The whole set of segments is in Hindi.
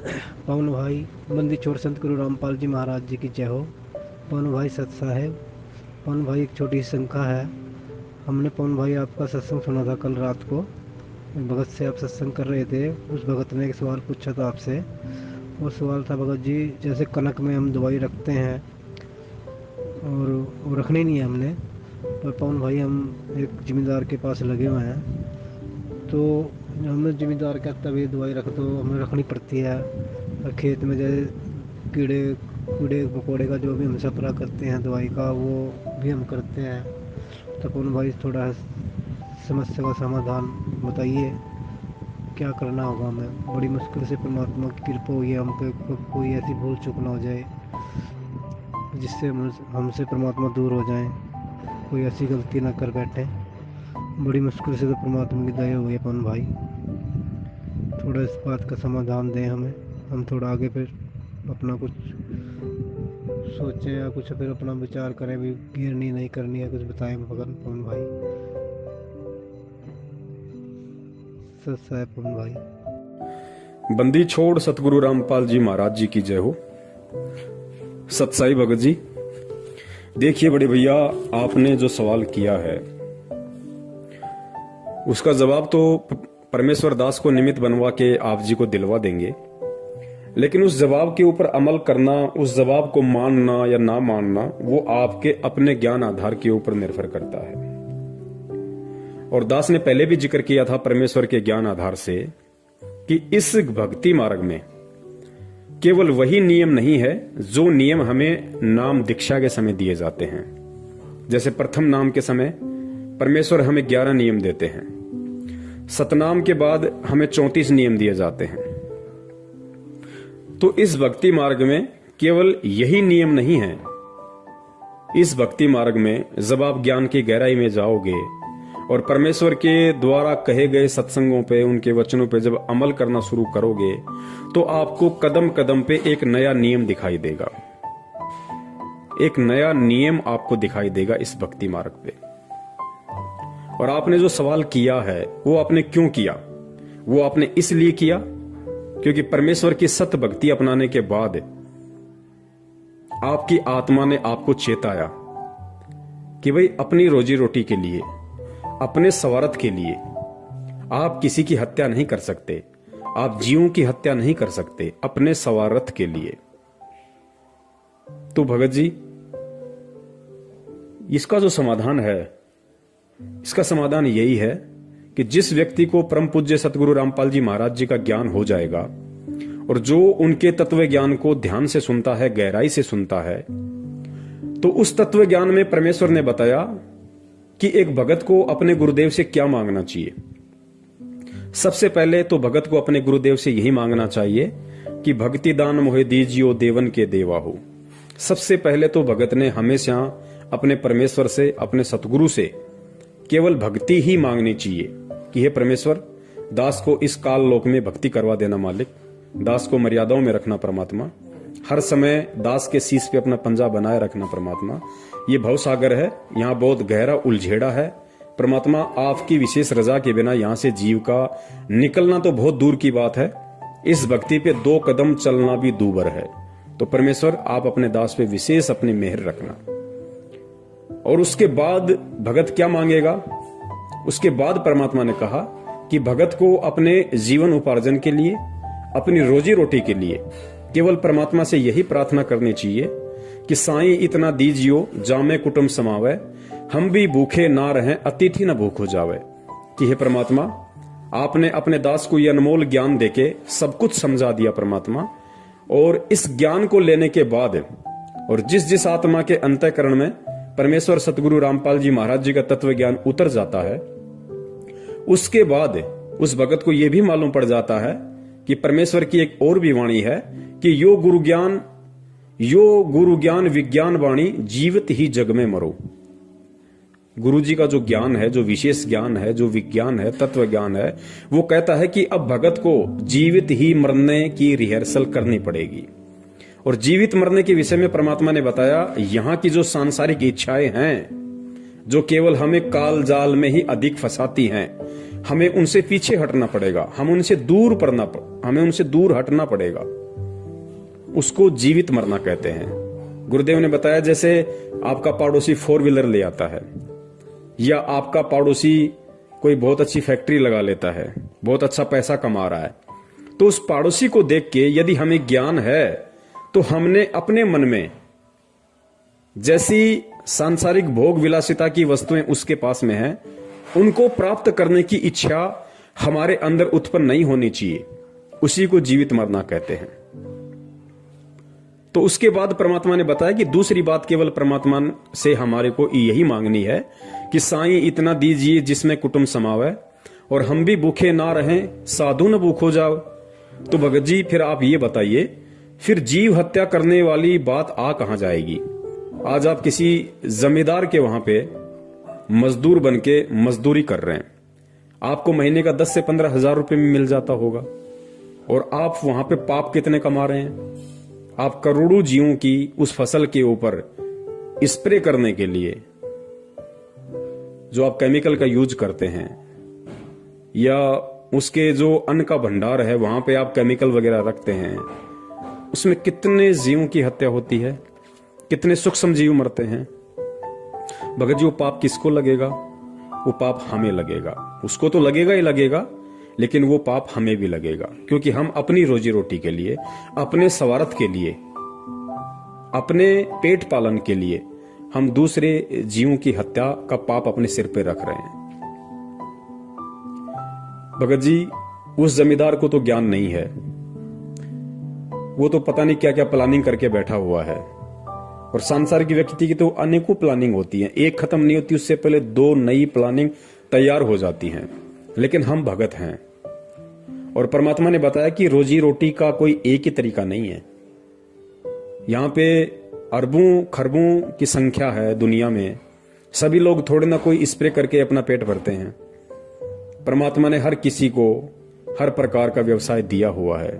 पवन भाई बंदी छोड़ संत गुरु रामपाल जी महाराज जी की जय हो। पवन भाई सत साहेब, पवन भाई एक छोटी सी शंका है। हमने पवन भाई आपका सत्संग सुना था कल रात को। एक भगत से आप सत्संग कर रहे थे, उस भगत ने एक सवाल पूछा था आपसे। वो सवाल था, भगत जी जैसे कनक में हम दवाई रखते हैं और वो रखनी नहीं है हमने, पर पवन भाई हम एक ज़िम्मेदार के पास लगे हुए हैं, तो हमें ज़िम्मेदार कहता है भाई दवाई रख दो, हमें रखनी पड़ती है। और खेत में जैसे कीड़े कीड़े मकोड़े का जो भी हम सपरा करते हैं दवाई का, वो भी हम करते हैं। तो पवन भाई थोड़ा समस्या का समाधान बताइए, क्या करना होगा हमें। बड़ी मुश्किल से परमात्मा की कृपा हुई है हम पे, कोई ऐसी भूल चूक ना हो जाए जिससे हमसे परमात्मा दूर हो जाए, कोई ऐसी गलती ना कर बैठे। बड़ी मुश्किल से तो परमात्मा की दया हुई है पवन भाई, थोड़ा इस बात का समाधान दें हमें। हम थोड़ा आगे फिर अपना कुछ सोचें या कुछ फिर अपना विचार करें, भी गिरनी नहीं करनी है, कुछ बताएं भगन पवन भाई। सच है पवन भाई। बंदी छोड़ सतगुरु रामपाल जी महाराज जी की जय हो। सतसाई भगत जी, देखिए बड़े भैया, आपने जो सवाल किया है उसका जवाब तो परमेश्वर दास को निमित्त बनवा के आप जी को दिलवा देंगे, लेकिन उस जवाब के ऊपर अमल करना, उस जवाब को मानना या ना मानना, वो आपके अपने ज्ञान आधार के ऊपर निर्भर करता है। और दास ने पहले भी जिक्र किया था परमेश्वर के ज्ञान आधार से कि इस भक्ति मार्ग में केवल वही नियम नहीं है जो नियम हमें नाम दीक्षा के समय दिए जाते हैं। जैसे प्रथम नाम के समय परमेश्वर हमें 11 नियम देते हैं, सतनाम के बाद हमें 34 नियम दिए जाते हैं। तो इस भक्ति मार्ग में केवल यही नियम नहीं है। इस भक्ति मार्ग में जब आप ज्ञान की गहराई में जाओगे और परमेश्वर के द्वारा कहे गए सत्संगों पे, उनके वचनों पे जब अमल करना शुरू करोगे तो आपको कदम कदम पे एक नया नियम दिखाई देगा, एक नया नियम आपको दिखाई देगा इस भक्ति मार्ग पे। और आपने जो सवाल किया है वो आपने क्यों किया? वो आपने इसलिए किया क्योंकि परमेश्वर की सत भक्ति अपनाने के बाद आपकी आत्मा ने आपको चेताया कि भाई अपनी रोजी रोटी के लिए, अपने स्वार्थ के लिए आप किसी की हत्या नहीं कर सकते, आप जीवों की हत्या नहीं कर सकते, अपने स्वार्थ के लिए। तो भगत जी, इसका जो समाधान है, इसका समाधान यही है कि जिस व्यक्ति को परम पूज्य सतगुरु रामपाल जी महाराज जी का ज्ञान हो जाएगा और जो उनके तत्व ज्ञान को ध्यान से सुनता है, गहराई से सुनता है, तो उस तत्व ज्ञान में परमेश्वर ने बताया कि एक भगत को अपने गुरुदेव से क्या मांगना चाहिए। सबसे पहले तो भगत को अपने गुरुदेव से यही मांगना चाहिए कि भक्ति दान मोहे दीजियो देवन के देवा हो। सबसे पहले तो भगत ने हमेशा अपने परमेश्वर से, अपने सतगुरु से केवल भक्ति ही मांगनी चाहिए कि हे परमेश्वर, दास को इस काल लोक में भक्ति करवा देना मालिक, दास को मर्यादाओं में रखना परमात्मा, हर समय दास के शीश पे अपना पंजा बनाए रखना परमात्मा। ये भव सागर है, यहाँ बहुत गहरा उलझेड़ा है परमात्मा, आपकी विशेष रजा के बिना यहाँ से जीव का निकलना तो बहुत दूर की बात है, इस भक्ति पे 2 कदम चलना भी दूभर है। तो परमेश्वर आप अपने दास पे विशेष अपनी मेहर रखना। और उसके बाद भगत क्या मांगेगा? उसके बाद परमात्मा ने कहा कि भगत को अपने जीवन उपार्जन के लिए, अपनी रोजी रोटी के लिए केवल परमात्मा से यही प्रार्थना करनी चाहिए कि साईं इतना दीजियो जामे कुटुंब समावे, हम भी भूखे ना रहें अतिथि न भूख हो जावे। कि हे परमात्मा, आपने अपने दास को यह अनमोल ज्ञान देके सब कुछ समझा दिया परमात्मा, और इस ज्ञान को लेने के बाद और जिस जिस आत्मा के अंतःकरण में परमेश्वर सतगुरु रामपाल जी महाराज जी का तत्व ज्ञान उतर जाता है, उसके बाद उस भगत को यह भी मालूम पड़ जाता है कि परमेश्वर की एक और भी वाणी है कि यो गुरु ज्ञान विज्ञान वाणी जीवित ही जग में मरो। गुरु जी का जो ज्ञान है, जो विशेष ज्ञान है, जो विज्ञान है, तत्व ज्ञान है, वो कहता है कि अब भगत को जीवित ही मरने की रिहर्सल करनी पड़ेगी। और जीवित मरने के विषय में परमात्मा ने बताया, यहां की जो सांसारिक इच्छाएं हैं जो केवल हमें काल जाल में ही अधिक फंसाती हैं, हमें उनसे पीछे हटना पड़ेगा, हमें उनसे दूर हटना पड़ेगा। उसको जीवित मरना कहते हैं। गुरुदेव ने बताया जैसे आपका पड़ोसी 4 व्हीलर ले आता है, या आपका पड़ोसी कोई बहुत अच्छी फैक्ट्री लगा लेता है, बहुत अच्छा पैसा कमा रहा है, तो उस पड़ोसी को देख के यदि हमें ज्ञान है तो हमने अपने मन में जैसी सांसारिक भोग विलासिता की वस्तुएं उसके पास में है, उनको प्राप्त करने की इच्छा हमारे अंदर उत्पन्न नहीं होनी चाहिए। उसी को जीवित मरना कहते हैं। तो उसके बाद परमात्मा ने बताया कि दूसरी बात केवल परमात्मा से हमारे को यही मांगनी है कि साईं इतना दीजिए जिसमें कुटुंब समावे, और हम भी भूखे ना रहें, साधु न भूखो जाओ। तो भगत जी फिर आप ये बताइए, फिर जीव हत्या करने वाली बात आ कहां जाएगी? आज आप किसी जमींदार के वहां पे मजदूर बन के मजदूरी कर रहे हैं, आपको महीने का 10 से 15 हजार रुपए में मिल जाता होगा, और आप वहां पे पाप कितने कमा रहे हैं? आप करोड़ों जीवों की उस फसल के ऊपर स्प्रे करने के लिए जो आप केमिकल का यूज करते हैं, या उसके जो अन्न का भंडार है वहां पे आप केमिकल वगैरह रखते हैं, उसमें कितने जीवों की हत्या होती है, कितने सूक्ष्म जीव मरते हैं। भगत जी वो पाप किसको लगेगा? वो पाप हमें लगेगा। उसको तो लगेगा ही लगेगा, लेकिन वो पाप हमें भी लगेगा, क्योंकि हम अपनी रोजी रोटी के लिए, अपने स्वार्थ के लिए, अपने पेट पालन के लिए हम दूसरे जीवों की हत्या का पाप अपने सिर पे रख रहे हैं। भगत जी उस जमींदार को तो ज्ञान नहीं है, वो तो पता नहीं क्या क्या प्लानिंग करके बैठा हुआ है, और संसार की व्यक्ति की तो अनेकों प्लानिंग होती है, एक खत्म नहीं होती, उससे पहले 2 नई प्लानिंग तैयार हो जाती हैं। लेकिन हम भगत हैं, और परमात्मा ने बताया कि रोजी रोटी का कोई एक ही तरीका नहीं है। यहां पे अरबों खरबों की संख्या है दुनिया में, सभी लोग थोड़े ना कोई स्प्रे करके अपना पेट भरते हैं। परमात्मा ने हर किसी को हर प्रकार का व्यवसाय दिया हुआ है।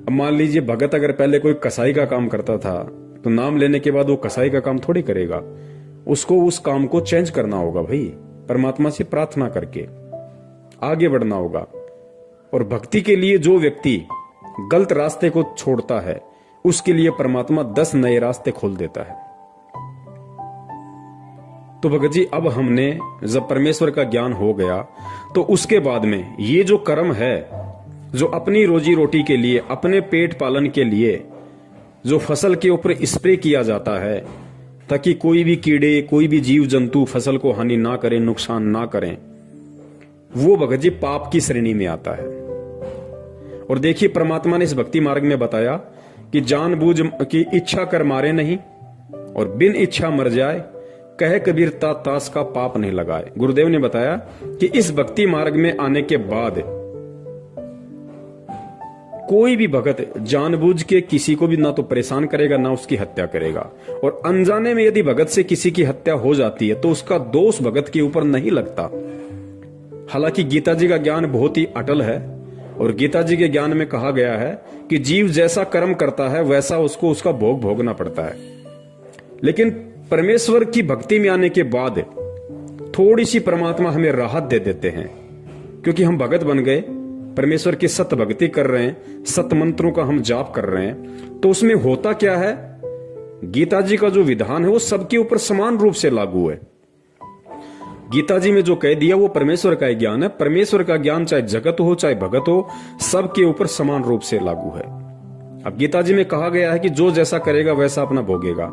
अब मान लीजिए भगत अगर पहले कोई कसाई का काम करता था, तो नाम लेने के बाद वो कसाई का काम थोड़ी करेगा, उसको उस काम को चेंज करना होगा भाई, परमात्मा से प्रार्थना करके आगे बढ़ना होगा। और भक्ति के लिए जो व्यक्ति गलत रास्ते को छोड़ता है, उसके लिए परमात्मा 10 नए रास्ते खोल देता है। तो भगत जी अब हमने जब परमेश्वर का ज्ञान हो गया, तो उसके बाद में ये जो कर्म है, जो अपनी रोजी रोटी के लिए, अपने पेट पालन के लिए जो फसल के ऊपर स्प्रे किया जाता है, ताकि कोई भी कीड़े, कोई भी जीव जंतु फसल को हानि ना करें, नुकसान ना करें, वो भगत जी पाप की श्रेणी में आता है। और देखिए परमात्मा ने इस भक्ति मार्ग में बताया कि जानबूझ की इच्छा कर मारे नहीं, और बिन इच्छा मर जाए, कहे कबीर तास का पाप नहीं लगाए। गुरुदेव ने बताया कि इस भक्ति मार्ग में आने के बाद कोई भी भगत जानबूझ के किसी को भी ना तो परेशान करेगा, ना उसकी हत्या करेगा। और अनजाने में यदि भगत से किसी की हत्या हो जाती है, तो उसका दोष भगत के ऊपर नहीं लगता। हालांकि गीता जी का ज्ञान बहुत ही अटल है, और गीता जी के ज्ञान में कहा गया है कि जीव जैसा कर्म करता है वैसा उसको उसका भोग भोगना पड़ता है। लेकिन परमेश्वर की भक्ति में आने के बाद थोड़ी सी परमात्मा हमें राहत दे देते हैं, क्योंकि हम भगत बन गए, परमेश्वर की सत भक्ति कर रहे हैं, सत मंत्रों का हम जाप कर रहे हैं। तो उसमें होता क्या है, गीता जी का जो विधान है वो सबके ऊपर समान रूप से लागू है। गीता जी में जो कह दिया वो परमेश्वर का ज्ञान है। परमेश्वर का ज्ञान चाहे जगत हो चाहे भगत हो, सबके ऊपर समान रूप से लागू है। अब गीता जी में कहा गया है कि जो जैसा करेगा वैसा अपना भोगेगा,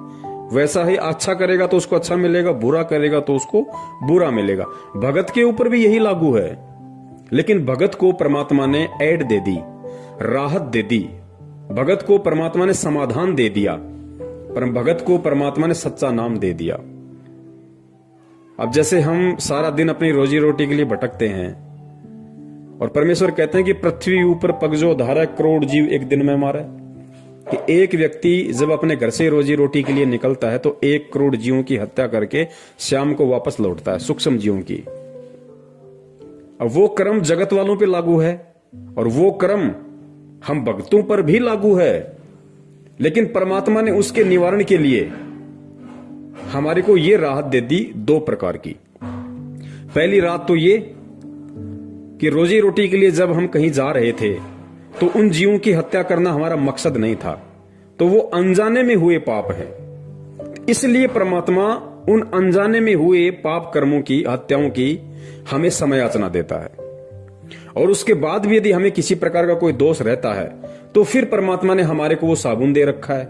वैसा ही अच्छा करेगा तो उसको अच्छा मिलेगा, बुरा करेगा तो उसको बुरा मिलेगा। भगत के ऊपर भी यही लागू है। लेकिन भगत को परमात्मा ने ऐड दे दी, राहत दे दी, भगत को परमात्मा ने समाधान दे दिया, पर भगत को परमात्मा ने सच्चा नाम दे दिया। अब जैसे हम सारा दिन अपनी रोजी रोटी के लिए भटकते हैं, और परमेश्वर कहते हैं कि पृथ्वी ऊपर पगजो धारा करोड़ जीव एक दिन में मारे, कि एक व्यक्ति जब अपने घर से रोजी रोटी के लिए निकलता है तो 1 करोड़ जीवों की हत्या करके शाम को वापस लौटता है, सूक्ष्म जीवों की। अब वो कर्म जगत वालों पे लागू है, और वो कर्म हम भक्तों पर भी लागू है। लेकिन परमात्मा ने उसके निवारण के लिए हमारे को ये राहत दे दी 2 प्रकार की। पहली रात तो ये कि रोजी रोटी के लिए जब हम कहीं जा रहे थे तो उन जीवों की हत्या करना हमारा मकसद नहीं था, तो वो अनजाने में हुए पाप है। इसलिए परमात्मा उन अनजाने में हुए पाप कर्मों की, हत्याओं की हमें समय याचना देता है। और उसके बाद भी यदि हमें किसी प्रकार का कोई दोष रहता है तो फिर परमात्मा ने हमारे को वो साबुन दे रखा है,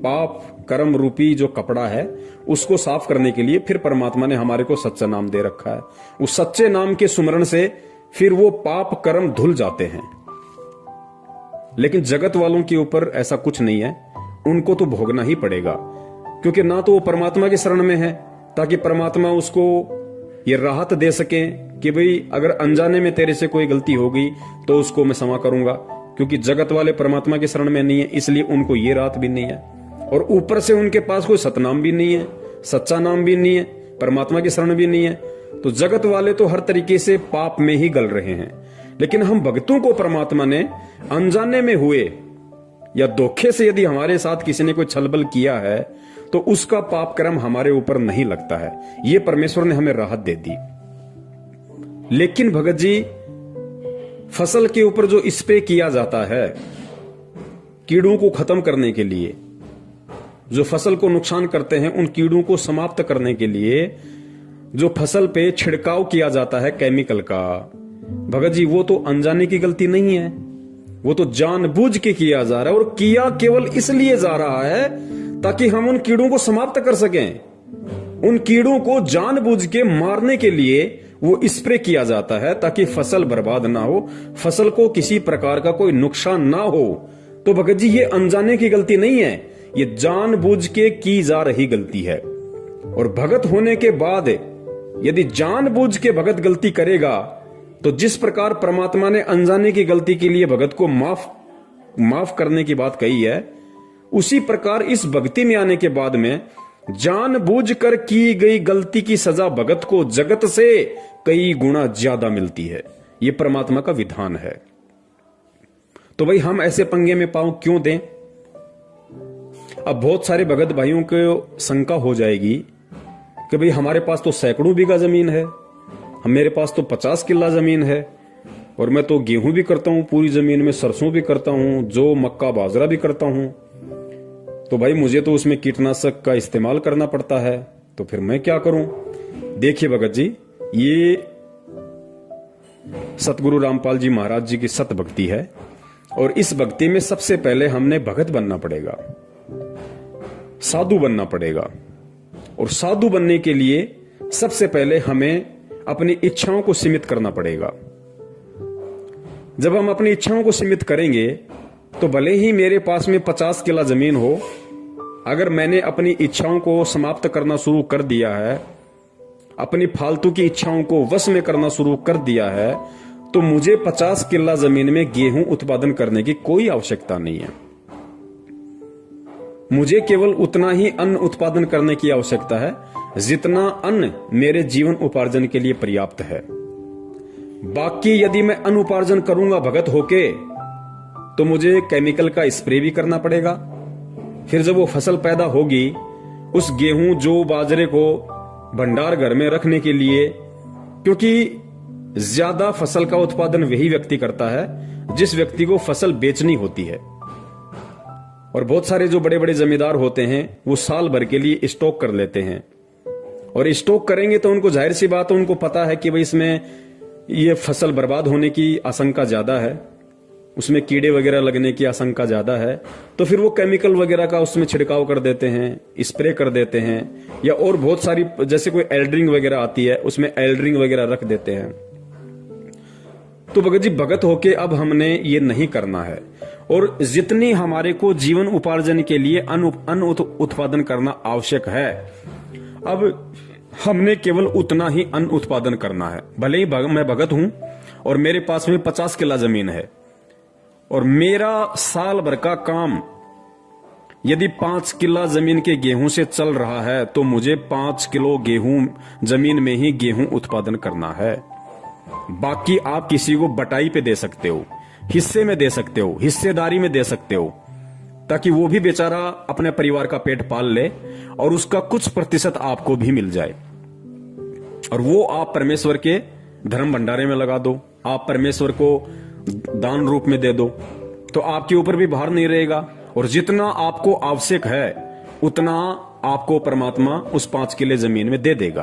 पाप कर्म रूपी जो कपड़ा है उसको साफ करने के लिए फिर परमात्मा ने हमारे को सच्चा नाम दे रखा है। उस सच्चे नाम के सुमरण से फिर वो पाप कर्म धुल जाते हैं। लेकिन जगत वालों के ऊपर ऐसा कुछ नहीं है, उनको तो भोगना ही पड़ेगा, क्योंकि ना तो वो परमात्मा की शरण में है ताकि परमात्मा उसको ये राहत दे सके कि भाई अगर अनजाने में तेरे से कोई गलती हो गई तो उसको मैं क्षमा करूंगा, क्योंकि जगत वाले परमात्मा की शरण में नहीं है, इसलिए उनको ये राहत भी नहीं है। और ऊपर से उनके पास कोई सतनाम भी नहीं है, सच्चा नाम भी नहीं है, परमात्मा की शरण भी नहीं है, तो जगत वाले तो हर तरीके से पाप में ही गल रहे हैं। लेकिन हम भक्तों को परमात्मा ने अनजाने में हुए या धोखे से यदि हमारे साथ किसी ने कोई छलबल किया है तो उसका पाप कर्म हमारे ऊपर नहीं लगता है, ये परमेश्वर ने हमें राहत दे दी। लेकिन भगत जी, फसल के ऊपर जो स्प्रे किया जाता है कीड़ों को खत्म करने के लिए, जो फसल को नुकसान करते हैं उन कीड़ों को समाप्त करने के लिए जो फसल पे छिड़काव किया जाता है केमिकल का, भगत जी वो तो अनजाने की गलती नहीं है, वो तो जानबूझ के किया जा रहा है। और किया केवल इसलिए जा रहा है ताकि हम उन कीड़ों को समाप्त कर सकें। उन कीड़ों को जानबूझ के मारने के लिए वो स्प्रे किया जाता है ताकि फसल बर्बाद ना हो, फसल को किसी प्रकार का कोई नुकसान ना हो। तो भगत जी ये अनजाने की गलती नहीं है, ये जानबूझ के की जा रही गलती है। और भगत होने के बाद यदि जानबूझ के भगत गलती करेगा तो जिस प्रकार परमात्मा ने अनजाने की गलती के लिए भगत को माफ करने की बात कही है, उसी प्रकार इस भक्ति में आने के बाद में जानबूझकर की गई गलती की सजा भगत को जगत से कई गुना ज्यादा मिलती है। यह परमात्मा का विधान है। तो भाई हम ऐसे पंगे में पांव क्यों दें? अब बहुत सारे भगत भाइयों को शंका हो जाएगी कि भाई हमारे पास तो सैकड़ों बीघा जमीन है, मेरे पास तो 50 किला जमीन है, और मैं तो गेहूं भी करता हूं, पूरी जमीन में सरसों भी करता हूं, जो मक्का बाजरा भी करता हूं, तो भाई मुझे तो उसमें कीटनाशक का इस्तेमाल करना पड़ता है, तो फिर मैं क्या करूं? देखिए भगत जी, ये सतगुरु रामपाल जी महाराज जी की सत भक्ति है, और इस भक्ति में सबसे पहले हमने भगत बनना पड़ेगा, साधु बनना पड़ेगा। और साधु बनने के लिए सबसे पहले हमें अपनी इच्छाओं को सीमित करना पड़ेगा। जब हम अपनी इच्छाओं को सीमित करेंगे तो भले ही मेरे पास में 50 किला जमीन हो, अगर मैंने अपनी इच्छाओं को समाप्त करना शुरू कर दिया है, अपनी फालतू की इच्छाओं को वश में करना शुरू कर दिया है, तो मुझे 50 किला जमीन में गेहूं उत्पादन करने की कोई आवश्यकता नहीं है। मुझे केवल उतना ही अन्न उत्पादन करने की आवश्यकता है जितना अन्न मेरे जीवन उपार्जन के लिए पर्याप्त है। बाकी यदि मैं अन्न उपार्जन करूंगा भगत होके तो मुझे केमिकल का स्प्रे भी करना पड़ेगा। फिर जब वो फसल पैदा होगी, उस गेहूं जो बाजरे को भंडार घर में रखने के लिए, क्योंकि ज्यादा फसल का उत्पादन वही व्यक्ति करता है जिस व्यक्ति को फसल बेचनी होती है। और बहुत सारे जो बड़े बड़े जमींदार होते हैं वो साल भर के लिए स्टॉक कर लेते हैं, और स्टॉक करेंगे तो उनको जाहिर सी बात है, उनको पता है कि भाई इसमें ये फसल बर्बाद होने की आशंका ज्यादा है, उसमें कीड़े वगैरह लगने की आशंका ज्यादा है, तो फिर वो केमिकल वगैरह का उसमें छिड़काव कर देते हैं, स्प्रे कर देते हैं, या और बहुत सारी जैसे कोई एल्ड्रिंग वगैरह आती है उसमें एल्ड्रिंग वगैरह रख देते हैं। तो भगत जी, भगत होके अब हमने ये नहीं करना है, और जितनी हमारे को जीवन उपार्जन के लिए अन्न उत्पादन करना आवश्यक है, अब हमने केवल उतना ही अन्न उत्पादन करना है। भले ही मैं भगत हूं और मेरे पास में 50 किला जमीन है, और मेरा साल भर का काम यदि 5 किला जमीन के गेहूं से चल रहा है तो मुझे 5 किलो गेहूं जमीन में ही गेहूं उत्पादन करना है। बाकी आप किसी को बटाई पे दे सकते हो, हिस्से में दे सकते हो, हिस्सेदारी में दे सकते हो, ताकि वो भी बेचारा अपने परिवार का पेट पाल ले और उसका कुछ प्रतिशत आपको भी मिल जाए। और वो आप परमेश्वर के धर्म भंडारे में लगा दो, आप परमेश्वर को दान रूप में दे दो, तो आपके ऊपर भी भार नहीं रहेगा। और जितना आपको आवश्यक है उतना आपको परमात्मा उस 5 किले जमीन में दे देगा।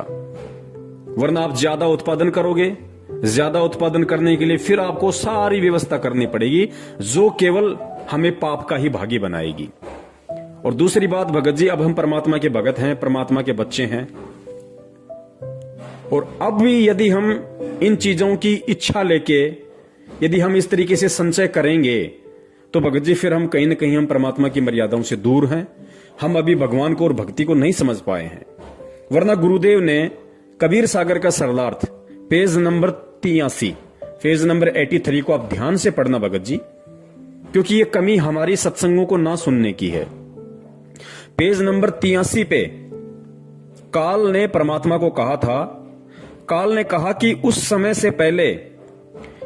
वरना आप ज्यादा उत्पादन करोगे, ज्यादा उत्पादन करने के लिए फिर आपको सारी व्यवस्था करनी पड़ेगी, जो केवल हमें पाप का ही भागी बनाएगी। और दूसरी बात भगत जी, अब हम परमात्मा के भगत हैं, परमात्मा के बच्चे हैं, और अब भी यदि हम इन चीजों की इच्छा लेके यदि हम इस तरीके से संचय करेंगे तो भगत जी फिर हम कहीं ना कहीं हम परमात्मा की मर्यादाओं से दूर हैं। हम अभी भगवान को और भक्ति को नहीं समझ पाए हैं। वरना गुरुदेव ने कबीर सागर का सरलार्थ पेज नंबर 83, पेज नंबर 83 को आप ध्यान से पढ़ना भगत जी, क्योंकि ये कमी हमारी सत्संगों को ना सुनने की है। पेज नंबर 83 पे काल ने परमात्मा को कहा था, काल ने कहा कि उस समय से पहले,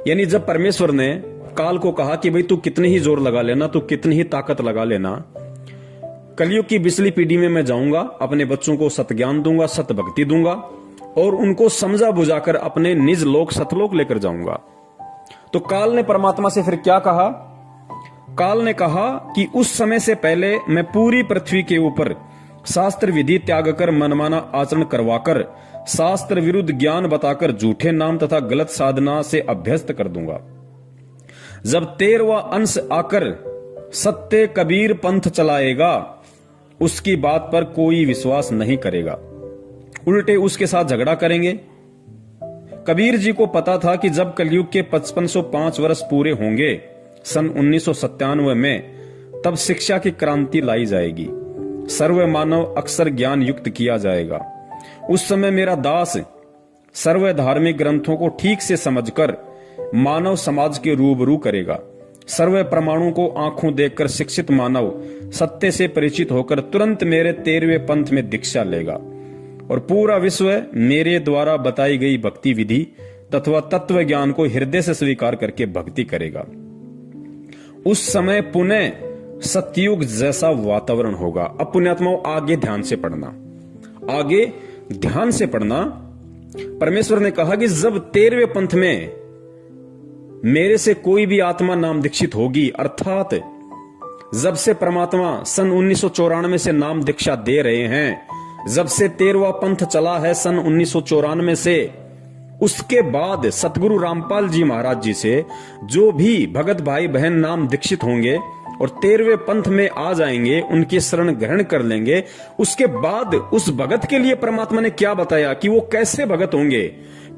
यानी जब परमेश्वर ने काल को कहा कि भाई तू कितने ही जोर लगा लेना, तू कितनी ही ताकत लगा लेना, कलयुग की बिचली पीढ़ी में मैं जाऊंगा, अपने बच्चों को सत ज्ञान दूंगा, सत भक्ति दूंगा और उनको समझा बुझाकर अपने निज लोक सतलोक लेकर जाऊंगा। तो काल ने परमात्मा से फिर क्या कहा? काल ने कहा कि उस समय से पहले मैं पूरी पृथ्वी के ऊपर शास्त्र विधि त्याग कर मनमाना आचरण करवाकर शास्त्र विरुद्ध ज्ञान बताकर झूठे नाम तथा गलत साधना से अभ्यस्त कर दूंगा। जब 13वां अंश आकर सत्य कबीर पंथ चलाएगा, उसकी बात पर कोई विश्वास नहीं करेगा, उल्टे उसके साथ झगड़ा करेंगे। कबीर जी को पता था कि जब कलयुग के 5505 वर्ष पूरे होंगे सन 1997 में, तब शिक्षा की क्रांति लाई जाएगी, सर्व मानव अक्षर ज्ञान युक्त किया जाएगा। उस समय मेरा दास सर्व धार्मिक ग्रंथों को ठीक से समझकर मानव समाज के रूबरू करेगा। सर्व प्रमाणों को आंखों देखकर शिक्षित मानव सत्य से परिचित होकर तुरंत मेरे 13वें पंथ में दीक्षा लेगा और पूरा विश्व मेरे द्वारा बताई गई भक्ति विधि तथा तत्व ज्ञान को हृदय से स्वीकार करके भक्ति करेगा। उस समय पुनः सतयुग जैसा वातावरण होगा। अब पुण्यात्माओं आगे ध्यान से पढ़ना, आगे ध्यान से पढ़ना। परमेश्वर ने कहा कि जब 13वें पंथ में मेरे से कोई भी आत्मा नाम दीक्षित होगी, अर्थात जब से परमात्मा सन 1994 से नाम दीक्षा दे रहे हैं, जब से 13वां पंथ चला है सन 1994 से, उसके बाद सतगुरु रामपाल जी महाराज जी से जो भी भगत भाई बहन नाम दीक्षित होंगे और 13वें पंथ में आ जाएंगे, उनकी शरण ग्रहण कर लेंगे, उसके बाद उस भगत के लिए परमात्मा ने क्या बताया कि वो कैसे भगत होंगे,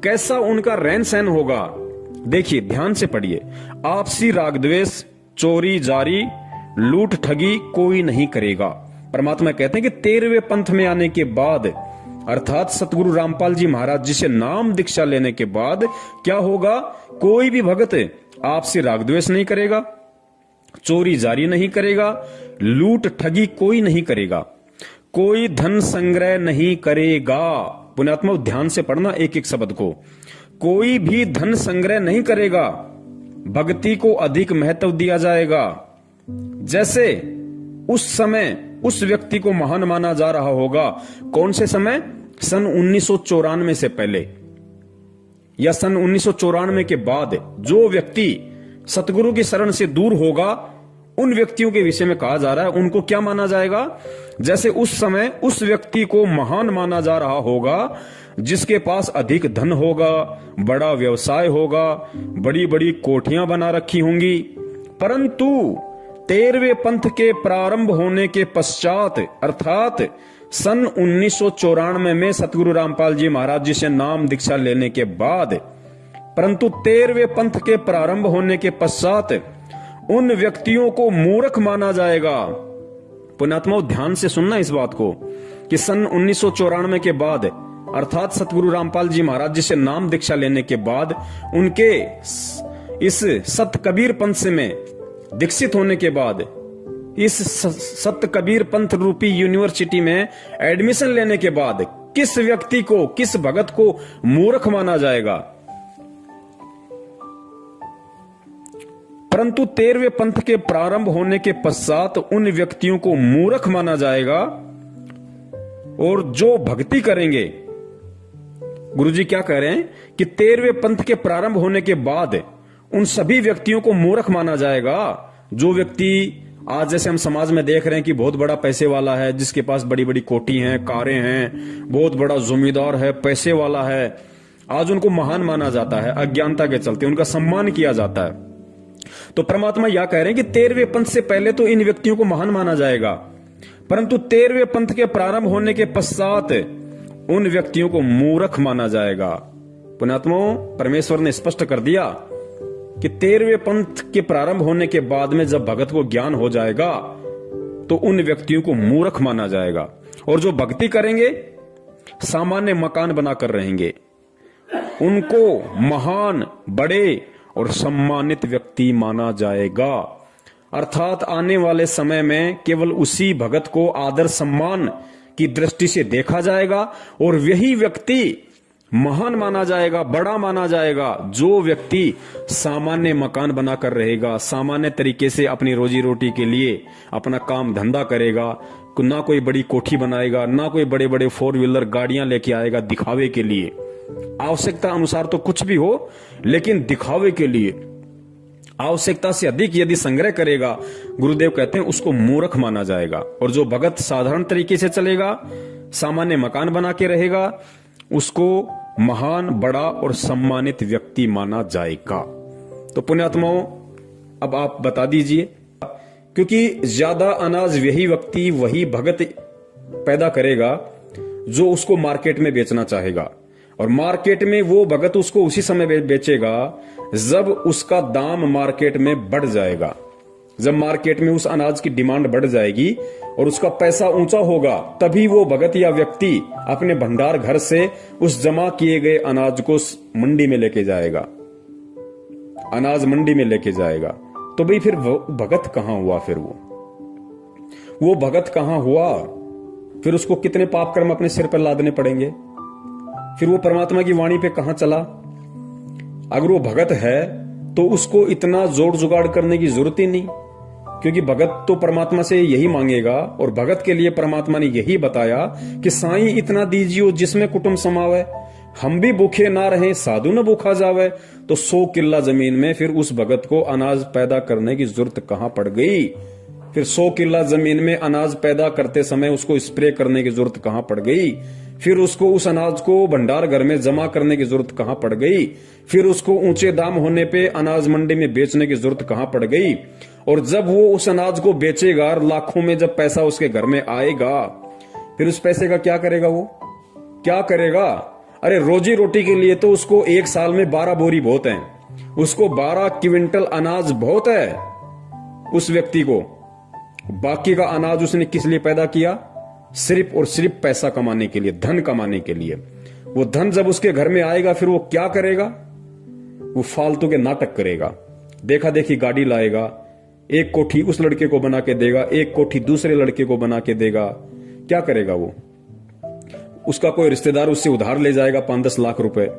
कैसा उनका रहन सहन होगा। देखिए ध्यान से पढ़िए। आपसी राग द्वेष, चोरी जारी, लूट ठगी कोई नहीं करेगा। परमात्मा कहते हैं कि 13वें पंथ में आने के बाद, अर्थात सतगुरु रामपाल जी महाराज जी से नाम दीक्षा लेने के बाद क्या होगा? कोई भी भगत आपसी राग द्वेष नहीं करेगा, चोरी जारी नहीं करेगा, लूट ठगी कोई नहीं करेगा, कोई धन संग्रह नहीं करेगा। पुण्यात्मा ध्यान से पढ़ना एक एक शब्द को। कोई भी धन संग्रह नहीं करेगा, भक्ति को अधिक महत्व दिया जाएगा। जैसे उस समय उस व्यक्ति को महान माना जा रहा होगा, कौन से समय? सन 1994 से पहले या सन 1994 के बाद जो व्यक्ति सतगुरु की शरण से दूर होगा, उन व्यक्तियों के विषय में कहा जा रहा है, उनको क्या माना जाएगा? जैसे उस समय उस व्यक्ति को महान माना जा रहा होगा जिसके पास अधिक धन होगा, बड़ा व्यवसाय होगा, बड़ी बड़ी कोठियां बना रखी होंगी। परंतु 13वें पंथ के प्रारंभ होने के पश्चात, अर्थात सन 1994 में सतगुरु रामपाल जी महाराज जी से नाम दीक्षा लेने के बाद, परंतु 13वें पंथ के प्रारंभ होने के पश्चात उन व्यक्तियों को मूर्ख माना जाएगा। पुण्यात्माओं ध्यान से सुनना इस बात को कि सन 1994 के बाद, अर्थात सतगुरु रामपाल जी महाराज जी से नाम दीक्षा लेने के बाद, उनके इस सत कबीर पंथ से में दीक्षित होने के बाद, इस सत कबीर पंथ रूपी यूनिवर्सिटी में एडमिशन लेने के बाद किस व्यक्ति को, किस भगत को मूर्ख माना जाएगा? परंतु 13वें पंथ के प्रारंभ होने के पश्चात उन व्यक्तियों को मूर्ख माना जाएगा, और जो भक्ति करेंगे गुरुजी क्या कह रहे हैं कि 13वें पंथ के प्रारंभ होने के बाद उन सभी व्यक्तियों को मूर्ख माना जाएगा जो व्यक्ति आज जैसे हम समाज में देख रहे हैं कि बहुत बड़ा पैसे वाला है, जिसके पास बड़ी बड़ी कोठी हैं, कारें हैं, बहुत बड़ा जमींदार है, पैसे वाला है, आज उनको महान माना जाता है। अज्ञानता के चलते उनका सम्मान किया जाता है। तो परमात्मा यह कह रहे हैं कि 13वें पंथ से पहले तो इन व्यक्तियों को महान माना जाएगा, परंतु 13वें पंथ के प्रारंभ होने के पश्चात उन व्यक्तियों को मूर्ख माना जाएगा। पुण्यात्माओं, परमेश्वर ने स्पष्ट कर दिया कि 13वें पंथ के प्रारंभ होने के बाद में जब भगत को ज्ञान हो जाएगा तो उन व्यक्तियों को मूर्ख माना जाएगा, और जो भक्ति करेंगे सामान्य मकान बनाकर रहेंगे, उनको महान, बड़े और सम्मानित व्यक्ति माना जाएगा। अर्थात आने वाले समय में केवल उसी भगत को आदर सम्मान की दृष्टि से देखा जाएगा और वही व्यक्ति महान माना जाएगा, बड़ा माना जाएगा, जो व्यक्ति सामान्य मकान बनाकर रहेगा, सामान्य तरीके से अपनी रोजी रोटी के लिए अपना काम धंधा करेगा, ना कोई बड़ी कोठी बनाएगा, ना कोई बड़े बड़े 4 व्हीलर गाड़ियां लेके आएगा दिखावे के लिए। आवश्यकता अनुसार तो कुछ भी हो, लेकिन दिखावे के लिए आवश्यकता से अधिक यदि संग्रह करेगा, गुरुदेव कहते हैं उसको मूर्ख माना जाएगा। और जो भगत साधारण तरीके से चलेगा, सामान्य मकान बना के रहेगा, उसको महान, बड़ा और सम्मानित व्यक्ति माना जाएगा। तो पुण्यात्माओं, अब आप बता दीजिए, क्योंकि ज्यादा अनाज वही व्यक्ति, वही भगत पैदा करेगा जो उसको मार्केट में बेचना चाहेगा, और मार्केट में वो भगत उसको उसी समय बेचेगा जब उसका दाम मार्केट में बढ़ जाएगा। जब मार्केट में उस अनाज की डिमांड बढ़ जाएगी और उसका पैसा ऊंचा होगा, तभी वो भगत या व्यक्ति अपने भंडार घर से उस जमा किए गए अनाज को मंडी में लेके जाएगा, अनाज मंडी में लेके जाएगा। तो भाई फिर वो भगत कहां हुआ? फिर वो भगत कहां हुआ? फिर उसको कितने पाप कर्म अपने सिर पर लादने पड़ेंगे? फिर वो परमात्मा की वाणी पे कहां चला? अगर वो भगत है तो उसको इतना जोड़ जुगाड़ करने की जरूरत ही नहीं, क्योंकि भगत तो परमात्मा से यही मांगेगा, और भगत के लिए परमात्मा ने यही बताया कि साईं इतना दीजियो जिसमें कुटुंब समावे, हम भी भूखे ना रहें साधु न भूखा जावे। तो 100 किल्ला जमीन में फिर उस भगत को अनाज पैदा करने की जरूरत कहां पड़ गई? फिर 100 किल्ला जमीन में अनाज पैदा करते समय उसको स्प्रे करने की जरूरत कहां पड़ गई? फिर उसको उस अनाज को भंडार घर में जमा करने की जरूरत कहां पड़ गई? फिर उसको ऊंचे दाम होने पे अनाज मंडी में बेचने की जरूरत कहां पड़ गई? और जब वो उस अनाज को बेचेगा, लाखों में जब पैसा उसके घर में आएगा, फिर उस पैसे का क्या करेगा? वो क्या करेगा? अरे रोजी रोटी के लिए तो उसको 1 साल में 12 बोरी बहुत है, उसको 12 क्विंटल अनाज बहुत है उस व्यक्ति को। बाकी का अनाज उसने किस लिए पैदा किया? सिर्फ और सिर्फ पैसा कमाने के लिए, धन कमाने के लिए। वो धन जब उसके घर में आएगा, फिर वो क्या करेगा? वो फालतू के नाटक करेगा, देखा देखी गाड़ी लाएगा, एक कोठी उस लड़के को बना के देगा, एक कोठी दूसरे लड़के को बना के देगा। क्या करेगा वो? उसका कोई रिश्तेदार उससे उधार ले जाएगा 5-10 लाख रुपए,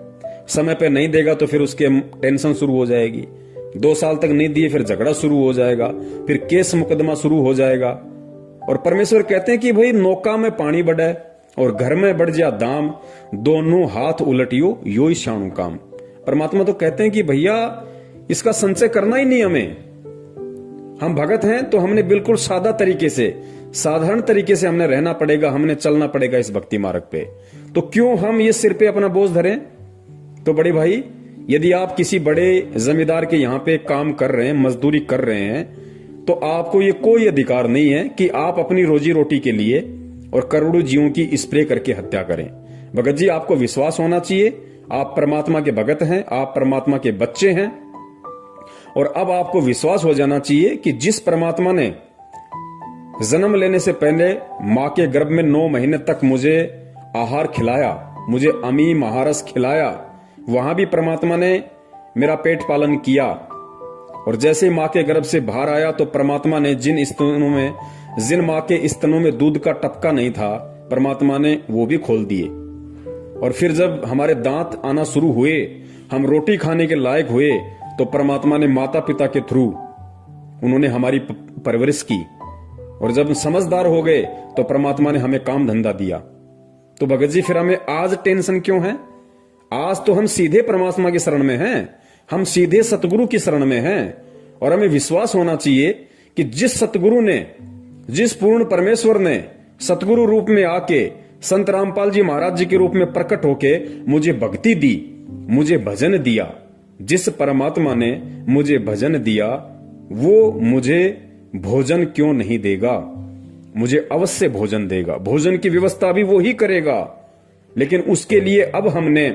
समय पे नहीं देगा तो फिर उसके टेंशन शुरू हो जाएगी, 2 साल तक नहीं दिए फिर झगड़ा शुरू हो जाएगा, फिर केस मुकदमा शुरू हो जाएगा। और परमेश्वर कहते हैं कि भाई नौका में पानी बढ़े और घर में बढ़ जा दाम, दोनों हाथ उलटियो यो ही शाणु काम। परमात्मा तो कहते हैं कि भैया इसका संचय करना ही नहीं हमें। हम भगत हैं तो हमने बिल्कुल सादा तरीके से, साधारण तरीके से हमने रहना पड़ेगा, हमने चलना पड़ेगा इस भक्ति मार्ग पे। तो क्यों हम ये सिर पे अपना बोझ धरें? तो बड़े भाई, यदि आप किसी बड़े जमींदार के यहां पे काम कर रहे हैं, मजदूरी कर रहे हैं, तो आपको ये कोई अधिकार नहीं है कि आप अपनी रोजी रोटी के लिए और करोड़ों जीवों की स्प्रे करके हत्या करें। भगत जी, आपको विश्वास होना चाहिए, आप परमात्मा के भगत हैं, आप परमात्मा के बच्चे हैं, और अब आपको विश्वास हो जाना चाहिए कि जिस परमात्मा ने जन्म लेने से पहले मां के गर्भ में 9 महीने तक मुझे आहार खिलाया, मुझे अमी महारस खिलाया, वहां भी परमात्मा ने मेरा पेट पालन किया। और जैसे मां के गर्भ से बाहर आया तो परमात्मा ने जिन मां के स्तनों में दूध का टपका नहीं था, परमात्मा ने वो भी खोल दिए। और फिर जब हमारे दांत आना शुरू हुए, हम रोटी खाने के लायक हुए, तो परमात्मा ने माता पिता के थ्रू उन्होंने हमारी परवरिश की। और जब समझदार हो गए तो परमात्मा ने हमें काम धंधा दिया। तो भगत जी, फिर हमें आज टेंशन क्यों है? आज तो हम सीधे परमात्मा की शरण में हैं, हम सीधे सतगुरु की शरण में हैं। और हमें विश्वास होना चाहिए कि जिस सतगुरु ने, जिस पूर्ण परमेश्वर ने सतगुरु रूप में आके संत रामपाल जी महाराज जी के रूप में प्रकट होके मुझे भक्ति दी, मुझे भजन दिया, जिस परमात्मा ने मुझे भजन दिया वो मुझे भोजन क्यों नहीं देगा? मुझे अवश्य भोजन देगा। भोजन की व्यवस्था भी वो ही करेगा। लेकिन उसके लिए अब हमने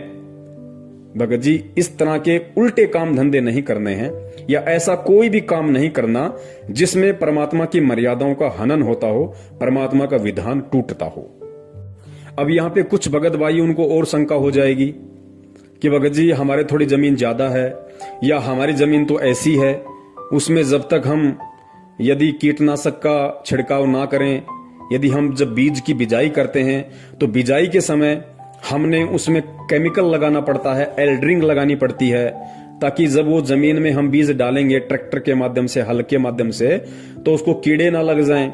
भगत जी इस तरह के उल्टे काम धंधे नहीं करने हैं, या ऐसा कोई भी काम नहीं करना जिसमें परमात्मा की मर्यादाओं का हनन होता हो, परमात्मा का विधान टूटता हो। अब यहां पे कुछ भगत भाई उनको और शंका हो जाएगी कि भगत जी हमारे थोड़ी जमीन ज्यादा है, या हमारी जमीन तो ऐसी है, उसमें जब तक हम यदि कीटनाशक का छिड़काव ना करें, यदि हम जब बीज की बिजाई करते हैं तो बिजाई के समय हमने उसमें केमिकल लगाना पड़ता है, एल्ड्रिंग लगानी पड़ती है, ताकि जब वो जमीन में हम बीज डालेंगे ट्रैक्टर के माध्यम से, हल के माध्यम से, तो उसको कीड़े ना लग जाएं।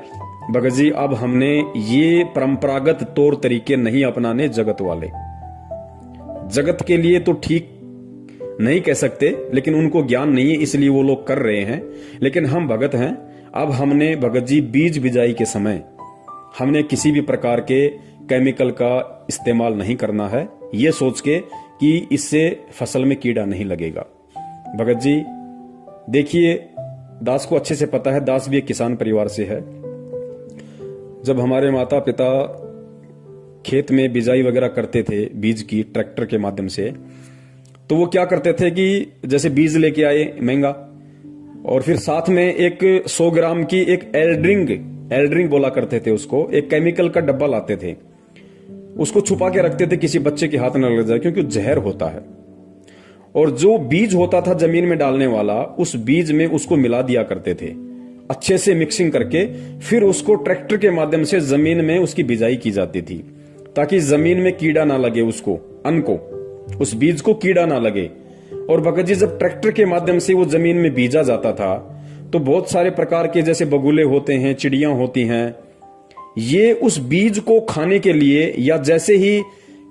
भगत जी अब हमने ये परंपरागत तौर तरीके नहीं अपनाने जगत वाले। जगत के लिए तो ठीक नहीं कह सकते, लेकिन उनको ज्ञान नहीं है इसलिए वो लोग कर रहे हैं। लेकिन हम भगत हैं, अब हमने भगत जी बीज बिजाई के समय हमने किसी भी प्रकार के केमिकल का इस्तेमाल नहीं करना है, ये सोच के कि इससे फसल में कीड़ा नहीं लगेगा। भगत जी देखिए, दास को अच्छे से पता है, दास भी एक किसान परिवार से है। जब हमारे माता पिता खेत में बिजाई वगैरह करते थे बीज की ट्रैक्टर के माध्यम से, तो वो क्या करते थे कि जैसे बीज लेके आए महंगा, और फिर साथ में एक 100 ग्राम की एक एल्ड्रिंग बोला करते थे उसको, एक केमिकल का डब्बा लाते थे, उसको छुपा के रखते थे किसी बच्चे के हाथ न लग जाए, क्योंकि जहर होता है। और जो बीज होता था जमीन में डालने वाला, उस बीज में उसको मिला दिया करते थे अच्छे से मिक्सिंग करके, फिर उसको ट्रैक्टर के माध्यम से जमीन में उसकी बिजाई की जाती थी, ताकि जमीन में कीड़ा ना लगे, उसको अन्न को, उस बीज को कीड़ा ना लगे। और भगत जी जब ट्रैक्टर के माध्यम से वो जमीन में बीजा जाता था, तो बहुत सारे प्रकार के जैसे बगुले होते हैं, चिड़ियां होती हैं, ये उस बीज को खाने के लिए, या जैसे ही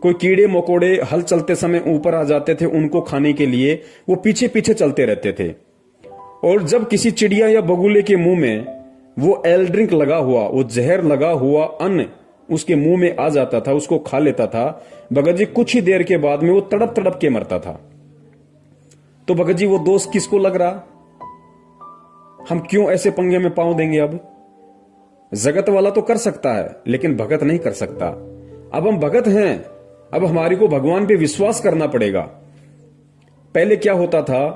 कोई कीड़े मकोड़े हल चलते समय ऊपर आ जाते थे, उनको खाने के लिए वो पीछे पीछे चलते रहते थे। और जब किसी चिड़िया या बगुले के मुंह में वो एल्ड्रिंक लगा हुआ, वो जहर लगा हुआ अन्न उसके मुंह में आ जाता था, उसको खा लेता था, भगत जी कुछ ही देर के बाद में वो तड़प तड़प के मरता था। तो भगत जी वो दोष किसको लग रहा? हम क्यों ऐसे पंगे में पांव देंगे? अब जगत वाला तो कर सकता है, लेकिन भगत नहीं कर सकता। अब हम भगत हैं, अब हमारे को भगवान पे विश्वास करना पड़ेगा। पहले क्या होता था,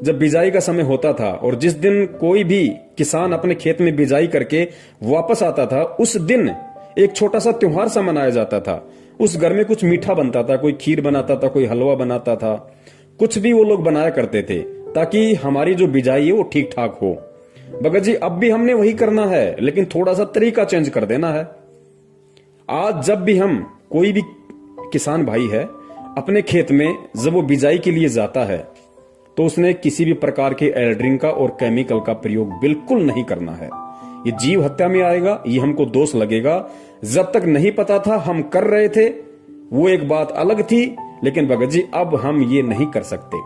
जब बिजाई का समय होता था और जिस दिन कोई भी किसान अपने खेत में बिजाई करके वापस आता था, उस दिन एक छोटा सा त्योहार सा मनाया जाता था। उस घर में कुछ मीठा बनता था, कोई खीर बनाता था, कोई हलवा बनाता था, कुछ भी वो लोग बनाया करते थे, ताकि हमारी जो बिजाई है वो ठीक ठाक हो। भगत जी अब भी हमने वही करना है, लेकिन थोड़ा सा तरीका चेंज कर देना है। आज जब भी हम, कोई भी किसान भाई है, अपने खेत में जब वो बिजाई के लिए जाता है, तो उसने किसी भी प्रकार के एल्ड्रिंग का और केमिकल का प्रयोग बिल्कुल नहीं करना है। ये जीव हत्या में आएगा, ये हमको दोष लगेगा। जब तक नहीं पता था हम कर रहे थे, वो एक बात अलग थी, लेकिन भगत जी अब हम ये नहीं कर सकते।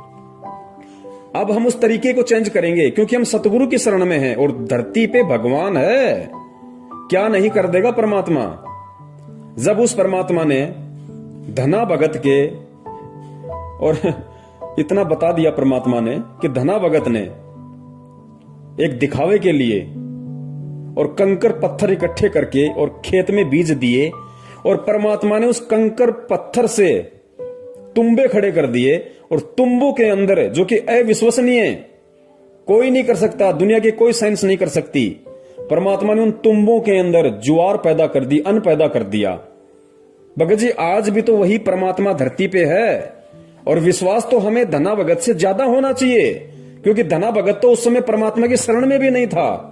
अब हम उस तरीके को चेंज करेंगे, क्योंकि हम सतगुरु की शरण में हैं और धरती पे भगवान है। क्या नहीं कर देगा परमात्मा? जब उस परमात्मा ने धना भगत के, और इतना बता दिया परमात्मा ने कि धना भगत ने एक दिखावे के लिए और कंकर पत्थर इकट्ठे करके और खेत में बीज दिए, और परमात्मा ने उस कंकर पत्थर से तुम्बे खड़े कर दिए, और तुम्बों के अंदर, जो कि अविश्वसनीय, कोई नहीं कर सकता, दुनिया की कोई साइंस नहीं कर सकती, परमात्मा ने उन तुम्बों के अंदर ज्वार पैदा कर दी, अन्न पैदा कर दिया। भगत जी आज भी तो वही परमात्मा धरती पे है, और विश्वास तो हमें धना भगत से ज्यादा होना चाहिए, क्योंकि धना भगत तो उस समय परमात्मा की शरण में भी नहीं था।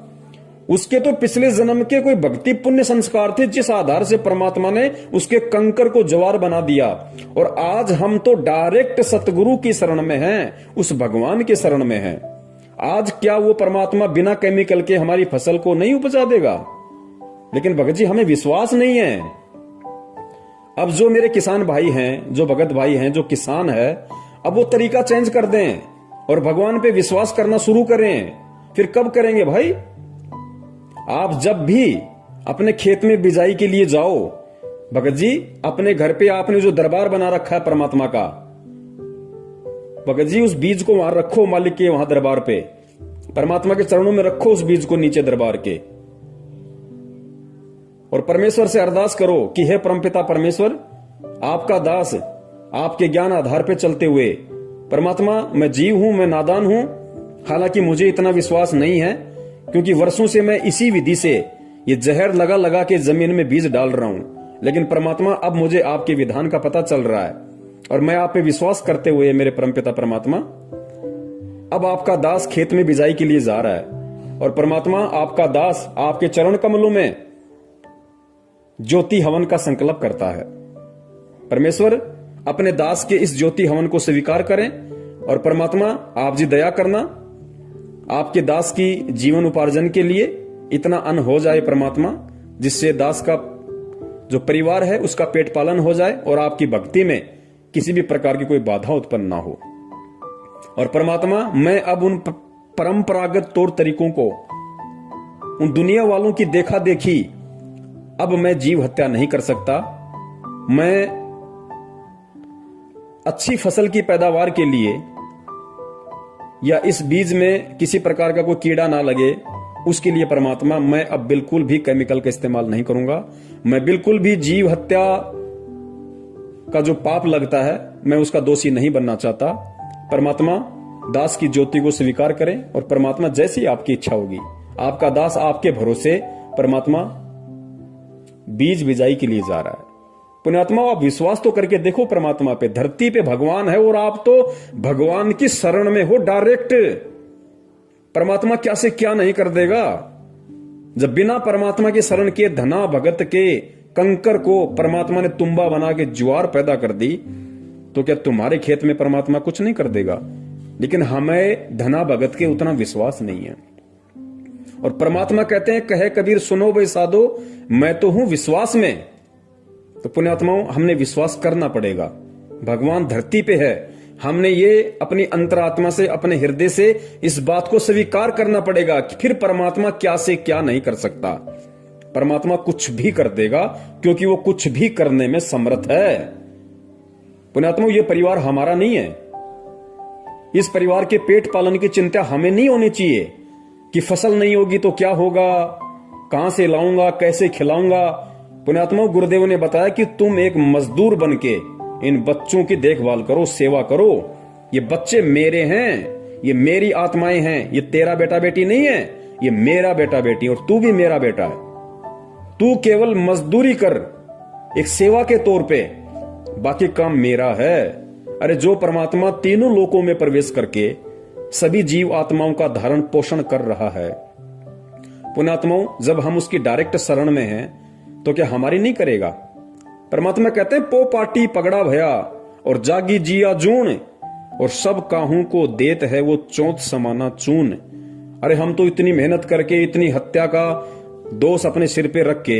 उसके तो पिछले जन्म के कोई भक्ति पुण्य संस्कार थे, जिस आधार से परमात्मा ने उसके कंकर को ज्वार बना दिया। और आज हम तो डायरेक्ट सतगुरु की शरण में हैं, उस भगवान के शरण में हैं। आज क्या वो परमात्मा बिना केमिकल के हमारी फसल को नहीं उपजा देगा? लेकिन भगत जी हमें विश्वास नहीं है। अब जो मेरे किसान भाई हैं, जो भगत भाई हैं, जो किसान है, अब वो तरीका चेंज कर दें और भगवान पे विश्वास करना शुरू करें। फिर कब करेंगे भाई? आप जब भी अपने खेत में बिजाई के लिए जाओ, भगत जी, अपने घर पे आपने जो दरबार बना रखा है परमात्मा का, भगत जी उस बीज को वहां रखो, मालिक के वहां दरबार पे, परमात्मा के चरणों में रखो उस बीज को नीचे दरबार के, और परमेश्वर से अरदास करो कि हे परमपिता परमेश्वर, आपका दास आपके ज्ञान आधार पे चलते हुए, परमात्मा मैं जीव हूं, मैं नादान हूं, हालांकि मुझे इतना विश्वास नहीं है क्योंकि वर्षों से मैं इसी विधि से ये जहर लगा लगा के जमीन में बीज डाल रहा हूं, लेकिन परमात्मा अब मुझे आपके विधान का पता चल रहा है और मैं आप पे विश्वास करते हुए मेरे परमपिता परमात्मा अब आपका दास खेत में बिजाई के लिए जा रहा है, और परमात्मा आपका दास आपके चरण कमलों में ज्योति हवन का संकल्प करता है। परमेश्वर अपने दास के इस ज्योति हवन को स्वीकार करें, और परमात्मा आप जी दया करना, आपके दास की जीवन उपार्जन के लिए इतना अन्न हो जाए परमात्मा, जिससे दास का जो परिवार है उसका पेट पालन हो जाए और आपकी भक्ति में किसी भी प्रकार की कोई बाधा उत्पन्न ना हो। और परमात्मा मैं अब उन परंपरागत तौर तरीकों को, उन दुनिया वालों की देखा देखी, अब मैं जीव हत्या नहीं कर सकता। मैं अच्छी फसल की पैदावार के लिए या इस बीज में किसी प्रकार का कोई कीड़ा ना लगे, उसके लिए परमात्मा मैं अब बिल्कुल भी केमिकल का इस्तेमाल नहीं करूंगा। मैं बिल्कुल भी जीव हत्या का जो पाप लगता है मैं उसका दोषी नहीं बनना चाहता। परमात्मा दास की ज्योति को स्वीकार करें, और परमात्मा जैसी आपकी इच्छा होगी, आपका दास आपके भरोसे परमात्मा बीज बिजाई के लिए जा रहा है। पुण्यात्मा आप विश्वास तो करके देखो परमात्मा पे, धरती पे भगवान है और आप तो भगवान की शरण में हो डायरेक्ट। परमात्मा क्या से क्या नहीं कर देगा। जब बिना परमात्मा की शरण के धना भगत के कंकर को परमात्मा ने तुम्बा बना के ज्वार पैदा कर दी, तो क्या तुम्हारे खेत में परमात्मा कुछ नहीं कर देगा? लेकिन हमें धना भगत के उतना विश्वास नहीं है। और परमात्मा कहते हैं, कहे कबीर सुनो भाई साधो, मैं तो हूं विश्वास में। तो पुण्यात्माओं हमने विश्वास करना पड़ेगा, भगवान धरती पे है। हमने ये अपनी अंतरात्मा से, अपने हृदय से इस बात को स्वीकार करना पड़ेगा कि फिर परमात्मा क्या से क्या नहीं कर सकता। परमात्मा कुछ भी कर देगा क्योंकि वो कुछ भी करने में समर्थ है। पुण्यात्माओं ये परिवार हमारा नहीं है। इस परिवार के पेट पालन की चिंता हमें नहीं होनी चाहिए कि फसल नहीं होगी तो क्या होगा, कहां से लाऊंगा, कैसे खिलाऊंगा। पुण्यात्माओं गुरुदेव ने बताया कि तुम एक मजदूर बनके इन बच्चों की देखभाल करो, सेवा करो। ये बच्चे मेरे हैं, ये मेरी आत्माएं हैं, ये तेरा बेटा बेटी नहीं है, ये मेरा बेटा बेटी, और तू भी मेरा बेटा है। तू केवल मजदूरी कर एक सेवा के तौर पे, बाकी काम मेरा है। अरे जो परमात्मा तीनों लोकों में प्रवेश करके सभी जीव आत्माओं का धारण पोषण कर रहा है, पुण्यात्माओं जब हम उसकी डायरेक्ट शरण में हैं तो क्या हमारी नहीं करेगा? परमात्मा कहते हैं, पो पाटी पगड़ा भया और जागी जिया जून, और सब काहू को देत है वो चौथ समाना चून। अरे हम तो इतनी मेहनत करके, इतनी हत्या का दोष अपने सिर पे रख के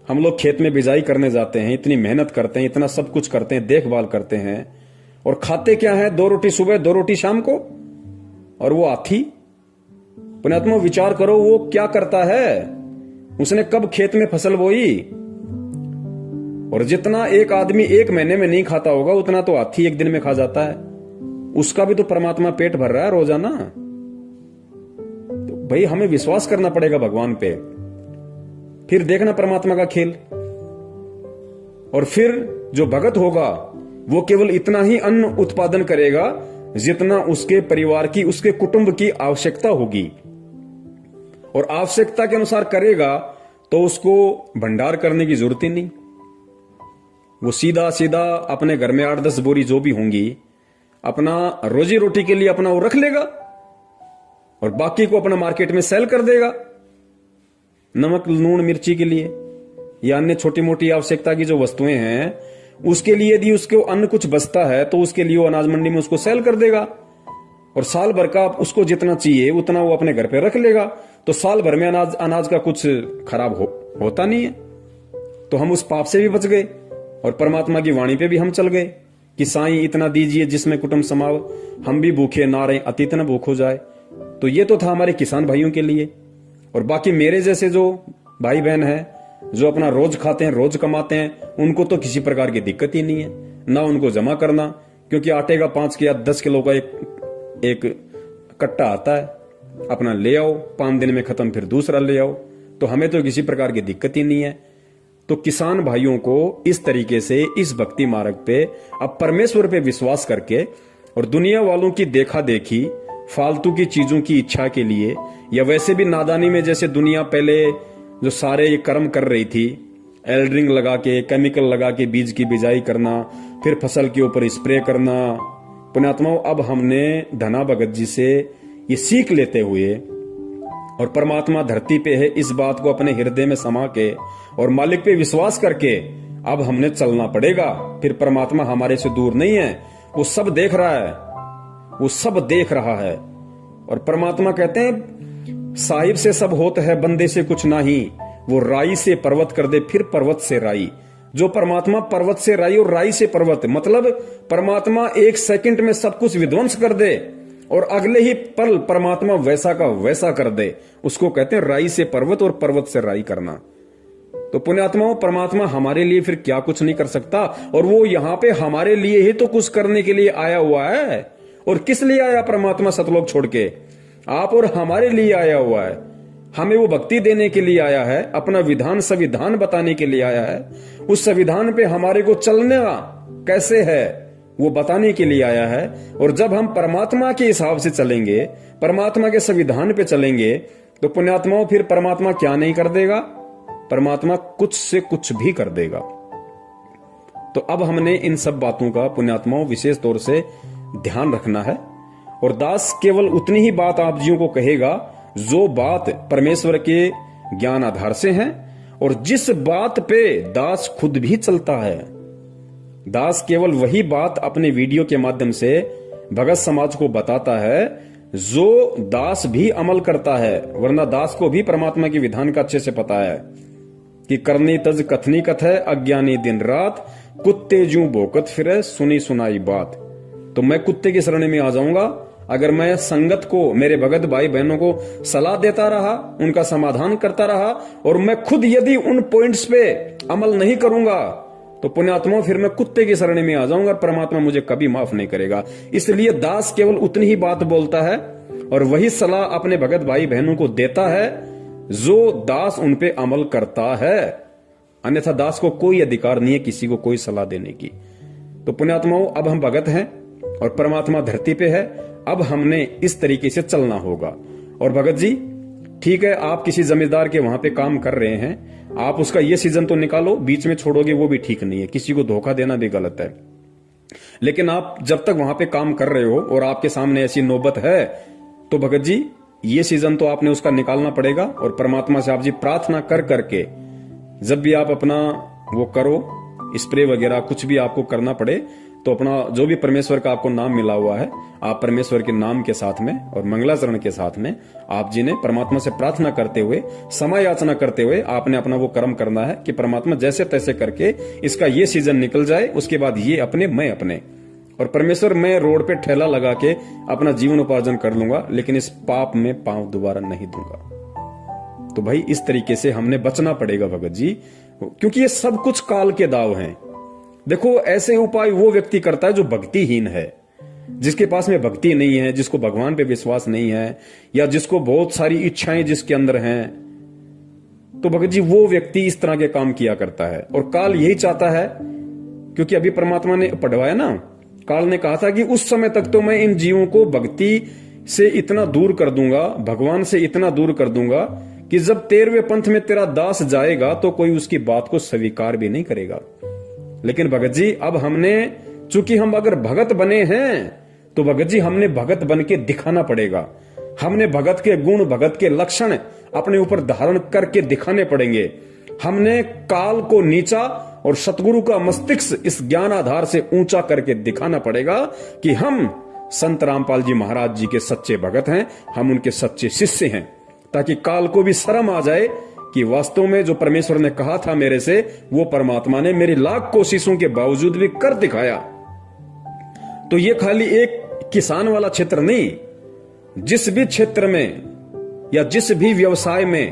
हम लोग खेत में बिजाई करने जाते हैं, इतनी मेहनत करते हैं, इतना सब कुछ करते हैं, देखभाल करते हैं, और खाते क्या है? 2 रोटी सुबह 2 रोटी शाम को। और वो हाथी, पुण्यात्मा विचार करो वो क्या करता है? उसने कब खेत में फसल बोई? और जितना एक आदमी 1 महीने में नहीं खाता होगा उतना तो हाथी 1 दिन में खा जाता है। उसका भी तो परमात्मा पेट भर रहा है रोजाना। तो भाई हमें विश्वास करना पड़ेगा भगवान पे, फिर देखना परमात्मा का खेल। और फिर जो भगत होगा वो केवल इतना ही अन्न उत्पादन करेगा जितना उसके परिवार की, उसके कुटुंब की आवश्यकता होगी, और आवश्यकता के अनुसार करेगा तो उसको भंडार करने की जरूरत ही नहीं। वो सीधा सीधा अपने घर में 8-10 बोरी जो भी होंगी अपना रोजी रोटी के लिए अपना वो रख लेगा, और बाकी को अपना मार्केट में सेल कर देगा, नमक लूण मिर्ची के लिए या अन्य छोटी मोटी आवश्यकता की जो वस्तुएं हैं उसके लिए। यदि उसको अन्न कुछ बचता है तो उसके लिए वो अनाज मंडी में उसको सेल कर देगा, और साल भर का उसको जितना चाहिए उतना वो अपने घर पे रख लेगा। तो साल भर में अनाज का कुछ खराब होता नहीं है, तो हम उस पाप से भी बच गए। और परमात्मा की वाणी पे भी हम चल गए कि साईं इतना दीजिए जिसमें कुटुंब समाव, हम भी भूखे ना रहे अतीत न भूख हो जाए। तो ये तो था हमारे किसान भाइयों के लिए। और बाकी मेरे जैसे जो भाई बहन हैं, जो अपना रोज खाते हैं, रोज कमाते हैं, उनको तो किसी प्रकार की दिक्कत ही नहीं है ना उनको जमा करना, क्योंकि आटे का 5 या 10 किलो का एक कट्टा आता है, अपना ले आओ, 5 दिन में खत्म, फिर दूसरा ले आओ। तो हमें तो किसी प्रकार की दिक्कत ही नहीं है। तो किसान भाइयों को इस तरीके से इस भक्ति मार्ग पे अब परमेश्वर पे विश्वास करके और दुनिया वालों की देखा देखी फालतू की चीजों की इच्छा के लिए, या वैसे भी नादानी में जैसे दुनिया पहले जो सारे ये कर्म कर रही थी, एल्ड्रिंग लगा के, केमिकल लगा के बीज की बिजाई करना, फिर फसल के ऊपर स्प्रे करना। पुण्यात्माओं, अब हमने धना भगत जी से ये सीख लेते हुए, और परमात्मा धरती पे है इस बात को अपने हृदय में समा के और मालिक पे विश्वास करके अब हमने चलना पड़ेगा। फिर परमात्मा हमारे से दूर नहीं है, वो सब देख रहा है, वो सब देख रहा है। और परमात्मा कहते हैं साहिब से सब होता है, बंदे से कुछ नहीं। वो राई से पर्वत कर दे, फिर पर्वत से राई। जो परमात्मा पर्वत से राई और राई से पर्वत, मतलब परमात्मा 1 सेकंड में सब कुछ विध्वंस कर दे और अगले ही पल परमात्मा वैसा का वैसा कर दे, उसको कहते हैं राई से पर्वत और पर्वत से राई करना। तो पुण्यात्माओं, परमात्मा हमारे लिए फिर क्या कुछ नहीं कर सकता, और वो यहां पे हमारे लिए ही तो कुछ करने के लिए आया हुआ है। और किस लिए आया परमात्मा सतलोक छोड़ के? आप और हमारे लिए आया हुआ है। हमें वो भक्ति देने के लिए आया है, अपना विधान संविधान बताने के लिए आया है। उस संविधान पे हमारे को चलना कैसे है वो बताने के लिए आया है। और जब हम परमात्मा के हिसाब से चलेंगे, परमात्मा के संविधान पे चलेंगे, तो पुण्यात्माओं फिर परमात्मा क्या नहीं कर देगा? परमात्मा कुछ से कुछ भी कर देगा। तो अब हमने इन सब बातों का पुण्यात्माओं विशेष तौर से ध्यान रखना है। और दास केवल उतनी ही बात आप जियों को कहेगा जो बात परमेश्वर के ज्ञान आधार से है, और जिस बात पे दास खुद भी चलता है। दास केवल वही बात अपने वीडियो के माध्यम से भगत समाज को बताता है जो दास भी अमल करता है। वरना दास को भी परमात्मा के विधान का अच्छे से पता है कि करनी तज कथनी कथ है, अज्ञानी दिन रात, कुत्ते जू भोकत फिरे, सुनी सुनाई बात। तो मैं कुत्ते की शरण में आ जाऊंगा अगर मैं संगत को, मेरे भगत भाई बहनों को सलाह देता रहा, उनका समाधान करता रहा, और मैं खुद यदि उन पॉइंट्स पे अमल नहीं करूंगा, तो पुण्यात्मा फिर मैं कुत्ते की शरण में आ जाऊंगा, परमात्मा मुझे कभी माफ नहीं करेगा। इसलिए दास केवल उतनी ही बात बोलता है और वही सलाह अपने भगत भाई बहनों को देता है जो दास उन पे अमल करता है। अन्यथा दास को कोई अधिकार नहीं है किसी को कोई सलाह देने की। तो पुण्यात्माओं, अब हम भगत हैं और परमात्मा धरती पे है। अब हमने इस तरीके से चलना होगा। और भगत जी, ठीक है, आप किसी जमींदार के वहां पे काम कर रहे हैं, आप उसका ये सीजन तो निकालो, बीच में छोड़ोगे वो भी ठीक नहीं है, किसी को धोखा देना भी गलत है। लेकिन आप जब तक वहां पे काम कर रहे हो और आपके सामने ऐसी नौबत है, तो भगत जी ये सीजन तो आपने उसका निकालना पड़ेगा। और परमात्मा से आप जी प्रार्थना कर करके जब भी आप अपना वो करो, स्प्रे वगैरह कुछ भी आपको करना पड़े, तो अपना जो भी परमेश्वर का आपको नाम मिला हुआ है, आप परमेश्वर के नाम के साथ में और मंगलाचरण के साथ में आप जी ने परमात्मा से प्रार्थना करते हुए, समय याचना करते हुए आपने अपना वो कर्म करना है कि परमात्मा जैसे तैसे करके इसका ये सीजन निकल जाए, उसके बाद ये अपने मैं अपने। और परमेश्वर, मैं रोड पे ठेला लगा के अपना जीवन उपार्जन कर लूंगा, लेकिन इस पाप में पांव दोबारा नहीं दूंगा। तो भाई इस तरीके से हमने बचना पड़ेगा भगत जी, क्योंकि ये सब कुछ काल के दाव हैं। देखो, ऐसे उपाय वो व्यक्ति करता है जो भक्तिहीन है, जिसके पास में भक्ति नहीं है, जिसको भगवान पे विश्वास नहीं है, या जिसको बहुत सारी इच्छाएं जिसके अंदर हैं। तो भगत जी वो व्यक्ति इस तरह के काम किया करता है। और काल यही चाहता है, क्योंकि अभी परमात्मा ने पढ़वाया ना, काल ने कहा था कि उस समय तक तो मैं इन जीवों को भक्ति से इतना दूर कर दूंगा, भगवान से इतना दूर कर दूंगा कि जब 13वें पंथ में तेरा दास जाएगा तो कोई उसकी बात को स्वीकार भी नहीं करेगा। लेकिन भगत जी, अब हमने, चूंकि हम अगर भगत बने हैं, तो भगत जी हमने भगत बन के दिखाना पड़ेगा। हमने भगत के गुण, भगत के लक्षण अपने ऊपर धारण करके दिखाने पड़ेंगे। हमने काल को नीचा और सतगुरु का मस्तिष्क इस ज्ञान आधार से ऊंचा करके दिखाना पड़ेगा कि हम संत रामपाल जी महाराज जी के सच्चे भगत हैं, हम उनके सच्चे शिष्य हैं, ताकि काल को भी शर्म आ जाए कि वास्तव में जो परमेश्वर ने कहा था मेरे से, वो परमात्मा ने मेरी लाख कोशिशों के बावजूद भी कर दिखाया। तो ये खाली एक किसान वाला क्षेत्र नहीं, जिस भी क्षेत्र में या जिस भी व्यवसाय में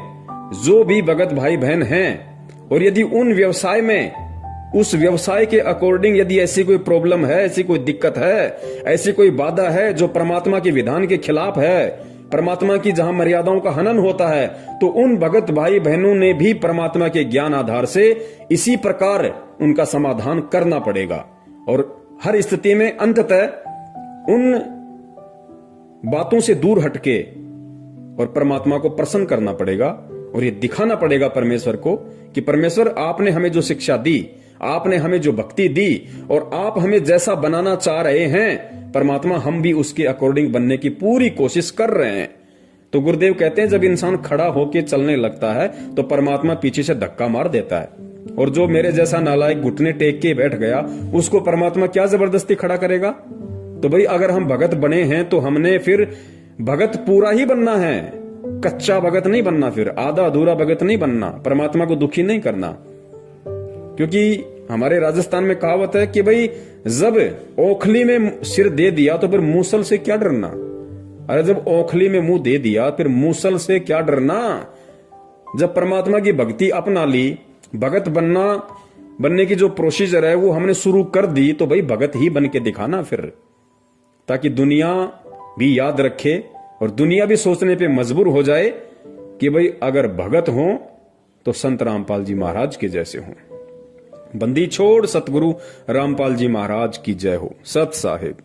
जो भी भगत भाई बहन हैं, और यदि उन व्यवसाय में उस व्यवसाय के अकॉर्डिंग यदि ऐसी कोई प्रॉब्लम है, ऐसी कोई दिक्कत है, ऐसी कोई बाधा है जो परमात्मा के विधान के खिलाफ है, परमात्मा की जहां मर्यादाओं का हनन होता है, तो उन भगत भाई बहनों ने भी परमात्मा के ज्ञान आधार से इसी प्रकार उनका समाधान करना पड़ेगा। और हर स्थिति में अंततः उन बातों से दूर हटके और परमात्मा को प्रसन्न करना पड़ेगा, और ये दिखाना पड़ेगा परमेश्वर को कि परमेश्वर आपने हमें जो शिक्षा दी, आपने हमें जो भक्ति दी, और आप हमें जैसा बनाना चाह रहे हैं परमात्मा, हम भी उसके अकॉर्डिंग बनने की पूरी कोशिश कर रहे हैं। तो गुरुदेव कहते हैं जब इंसान खड़ा होके चलने लगता है तो परमात्मा पीछे से धक्का मार देता है, और जो मेरे जैसा नालायक घुटने टेक के बैठ गया उसको परमात्मा क्या जबरदस्ती खड़ा करेगा। तो भाई अगर हम भगत बने हैं तो हमने फिर भगत पूरा ही बनना है, कच्चा भगत नहीं बनना, फिर आधा अधूरा भगत नहीं बनना, परमात्मा को दुखी नहीं करना। क्योंकि हमारे राजस्थान में कहावत है कि भाई जब ओखली में सिर दे दिया तो फिर मूसल से क्या डरना। अरे जब ओखली में मुंह दे दिया फिर मूसल से क्या डरना। जब परमात्मा की भक्ति अपना ली, भगत बनने की जो प्रोसीजर है वो हमने शुरू कर दी, तो भाई भगत ही बन के दिखाना फिर, ताकि दुनिया भी याद रखे और दुनिया भी सोचने पे मजबूर हो जाए कि भाई अगर भगत हो तो संत रामपाल जी महाराज के जैसे हों। बंदी छोड़ सतगुरु रामपाल जी महाराज की जय हो। सत साहिब।